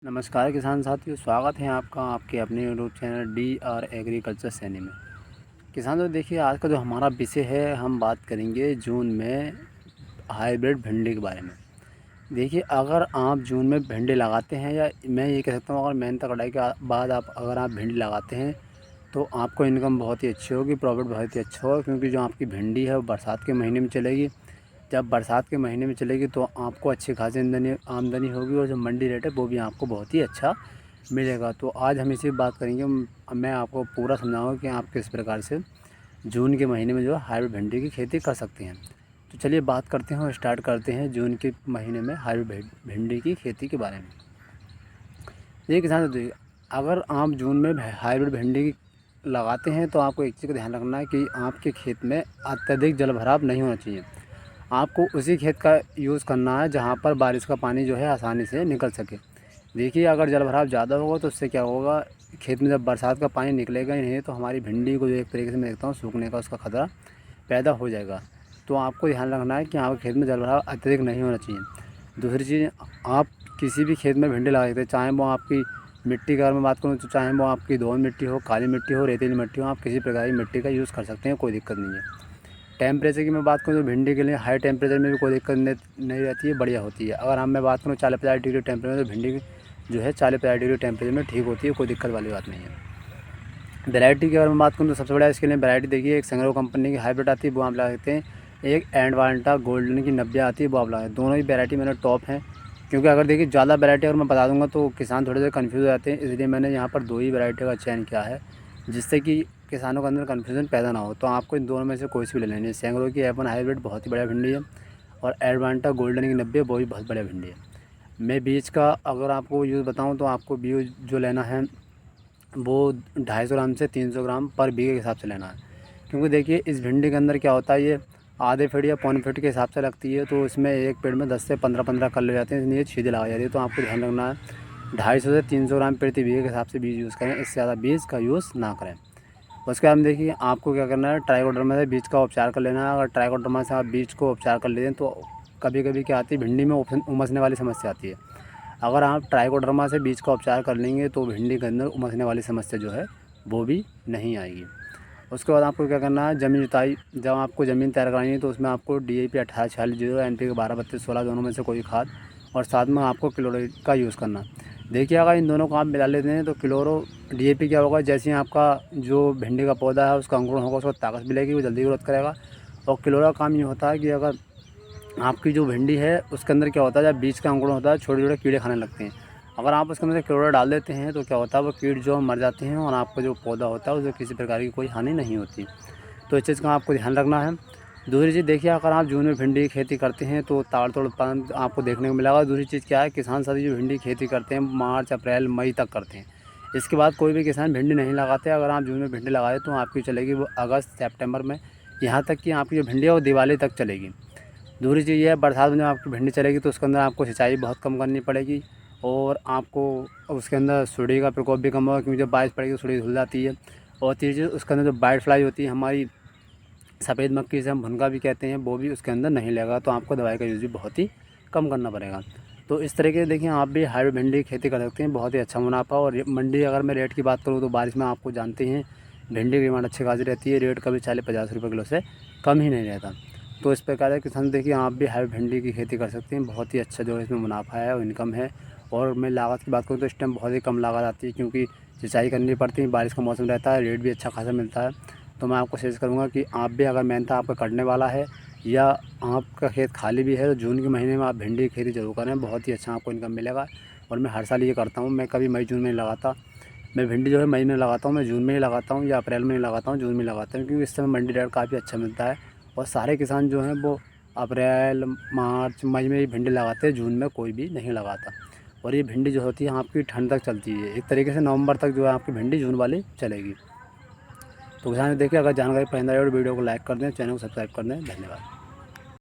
नमस्कार किसान साथियों, स्वागत है आपका आपके अपने YouTube channel D R agriculture Saini में। किसानों देखिए, आज का जो हमारा विषय है, हम बात करेंगे जून में हाइब्रिड भिंडी के बारे में। देखिए, अगर आप जून में भिंडी लगाते हैं, या मैं ये कह सकता हूँ अगर मेहनत कटाई के बाद अगर आप भिंडी लगाते हैं तो आपको इनकम बहुत ही अच्छी होगी, प्रॉफिट बहुत ही अच्छा होगा। क्योंकि जो आपकी भिंडी है वो बरसात के महीने में चलेगी। जब बरसात के महीने में चलेगी तो आपको अच्छी खासी आमदनी होगी, और जो मंडी रेट है वो भी आपको बहुत ही अच्छा मिलेगा। तो आज हम इसी बात करेंगे। मैं आपको पूरा समझाऊंगा कि आप किस प्रकार से जून के महीने में जो है हाइब्रिड भिंडी की खेती कर सकते हैं। तो चलिए बात करते हैं और स्टार्ट करते हैं जून के महीने में हाइब्रिड भिंडी की खेती के बारे में। ये किसान देखिए, अगर आप जून में हाइब्रिड भिंडी लगाते हैं तो आपको एक चीज़ का ध्यान रखना है कि आपके खेत में अत्यधिक जल भराव नहीं होना चाहिए। आपको उसी खेत का यूज़ करना है जहाँ पर बारिश का पानी जो है आसानी से निकल सके। देखिए, अगर जल भराव ज़्यादा होगा तो उससे क्या होगा, खेत में जब बरसात का पानी निकलेगा ही नहीं तो हमारी भिंडी को जो एक तरीके से मैं देखता हूँ सूखने का उसका खतरा पैदा हो जाएगा। तो आपको ध्यान रखना है कि आपके खेत में जल भराव अत्यधिक नहीं होना चाहिए। दूसरी चीज़, आप किसी भी खेत में भिंडी लगा सकते हैं, चाहे वो आपकी मिट्टी की अगर मैं बात करूँ तो चाहे वो आपकी दोमट मिट्टी हो, काली मिट्टी हो, रेतीली मिट्टी हो, आप किसी प्रकार की मिट्टी का यूज़ कर सकते हैं, कोई दिक्कत नहीं है। टेम्परेचर की मैं बात करूँ तो भिंडी के लिए हाई टेम्परेचर में भी कोई दिक्कत नहीं रहती है, बढ़िया होती है। अगर हम मैं बात करूँ 40-50 डिग्री टेम्परेचर तो भिंडी जो है 40-50 डिग्री टेम्परेचर में ठीक होती है, कोई दिक्कत वाली बात नहीं है। वैरायटी की अगर मैं बात करूँ तो सबसे बढ़िया इसके लिए वैरायटी देखिए, एक संग्रो कंपनी की हाइब्रिड आती है वो आप लगा सकते हैं। एक एडवांटा गोल्डन की 90 आती है वो आप लगा, दोनों ही वैरायटी मैंने टॉप हैं। क्योंकि अगर देखिए ज़्यादा वैरायटी अगर मैं बता दूंगा तो किसान थोड़े से कन्फ्यूज़ हो जाते हैं, इसलिए मैंने यहाँ पर 2 ही वैरायटी का चयन किया है, जिससे कि किसानों के अंदर कन्फ्यूज़न पैदा ना हो। तो आपको इन दोनों में से कोई सी भी ले लेनी है। सेंग्रो की F1 हाइब्रिड बहुत ही बढ़िया भिंडी है, और एडवांटा गोल्डन की 90 वो भी बहुत बढ़िया भिंडी है। मैं बीज का अगर आपको यूज़ बताऊँ तो आपको बीज जो लेना है वो 250 ग्राम से 300 ग्राम पर बीघे के हिसाब से लेना है। क्योंकि देखिए, इस भिंडी के अंदर क्या होता है, ये आधे फीट या पौने फीट के हिसाब से लगती है, तो इसमें एक पेड़ में 10 से 15 कल ले जाते हैं, इसलिए सीधे लगाई जाती है। तो आपको ध्यान रखना है 250 से 300 ग्राम प्रति बीघे के हिसाब से बीज यूज़ करें, इससे ज़्यादा बीज का यूज़ ना करें। उसके बाद देखिए, आपको क्या करना है, ट्राइकोडर्मा से बीज का उपचार कर लेना है। अगर ट्राइकोडर्मा से आप बीज को उपचार कर लेते हैं तो कभी कभी क्या आती है, भिंडी में उमसने वाली समस्या आती है। अगर आप ट्राइकोडर्मा से बीज का उपचार कर लेंगे तो भिंडी के अंदर उमसने वाली समस्या जो है वो भी नहीं आएगी। उसके बाद आपको क्या करना है, ज़मीन जुताई, जब आपको ज़मीन तैयार करानी है तो उसमें आपको DAP 28-46 NPK 12-32-16 दोनों में से कोई खाद, और साथ में आपको क्लोराइड का यूज़ करना। देखिए, अगर इन दोनों को आप मिला लेते हैं तो DAP क्या होगा, जैसे ही आपका जो भिंडी का पौधा है उसका अंकुरण होगा, उसको ताकत मिलेगी, वो जल्दी ग्रोथ करेगा। और क्लोरा काम ये होता है कि अगर आपकी जो भिंडी है उसके अंदर क्या होता है, जब बीज का अंकुरण होता है छोटे छोटे कीड़े खाने लगते हैं। अगर आप उसके अंदर क्लोरा डाल देते हैं तो क्या होता है, वो कीट जो मर जाते हैं, और आपका जो पौधा होता है उसे किसी प्रकार की कोई हानि नहीं होती। तो इस चीज़ का आपको ध्यान रखना है। दूसरी चीज़ देखिए, अगर आप जून में भिंडी की खेती करते हैं तो ताड़-तोड़ उत्पादन आपको देखने को मिलेगा। दूसरी चीज़ क्या है, किसान सभी जो भिंडी की खेती करते हैं मार्च, अप्रैल, मई तक करते हैं। इसके बाद कोई भी किसान भिंडी नहीं लगाते। अगर आप जून में भिंडी लगाए तो आपकी चलेगी वो अगस्त, सितंबर में, यहाँ तक कि आपकी जो भिंडी है वो दिवाली तक चलेगी। दूसरी चीज़ ये है, बरसात में जब आपकी भिंडी चलेगी तो उसके अंदर आपको सिंचाई बहुत कम करनी पड़ेगी, और आपको उसके अंदर सुंडी का प्रकोप भी कम होगा, क्योंकि जब बारिश पड़ेगी तो सुंडी धुल जाती है। और तीसरी चीज़, उसके अंदर जो वाइट फ्लाई होती है हमारी, सफ़ेद मक्खी जिसे हम भुनगा भी कहते हैं, वो भी उसके अंदर नहीं लगेगा। तो आपको दवाई का यूज़ भी बहुत ही कम करना पड़ेगा। तो इस तरीके से देखिए, आप भी हाइब्रिड भिंडी की खेती कर सकते हैं, बहुत ही अच्छा मुनाफा। और मंडी अगर मैं रेट की बात करूँ तो बारिश में आपको जानते हैं भिंडी की डिमांड अच्छी खासी रहती है, रेट कभी 40-50 रुपये किलो से कम ही नहीं रहता। तो इस प्रकार से किसान देखिए, आप भी हाइब्रिड भिंडी की खेती कर सकते हैं, बहुत ही अच्छा जो है इसमें मुनाफा है और इनकम है। और मैं लागत की बात करूँ तो इस टाइम बहुत ही कम लागत आती है, क्योंकि सिंचाई करनी पड़ती है, बारिश का मौसम रहता है, रेट भी अच्छा खासा मिलता है। तो मैं आपको सजेस्ट करूँगा कि आप भी, अगर मेहनत आपका कटने वाला है या आपका खेत खाली भी है, तो जून के महीने में आप भिंडी की खेती ज़रूर करें, बहुत ही अच्छा आपको इनकम मिलेगा। और मैं हर साल ये करता हूँ, मैं कभी मई जून में नहीं लगाता। मैं भिंडी जो है मई में लगाता हूँ, मैं जून में ही लगाता हूँ, या अप्रैल में ही लगाता हूँ, जून में लगाता हूँ, क्योंकि इस समय मंडी रेट काफ़ी अच्छा मिलता है। और सारे किसान जो हैं वो अप्रैल, मार्च, मई में ही भिंडी लगाते हैं, जून में कोई भी नहीं लगाता। और ये भिंडी जो होती है आपकी ठंड तक चलती है, एक तरीके से नवंबर तक जो है आपकी भिंडी जून वाली चलेगी। तो किसान देखिए, अगर जानकारी पसंद आए और वीडियो को लाइक कर दें, चैनल को सब्सक्राइब कर दें। धन्यवाद।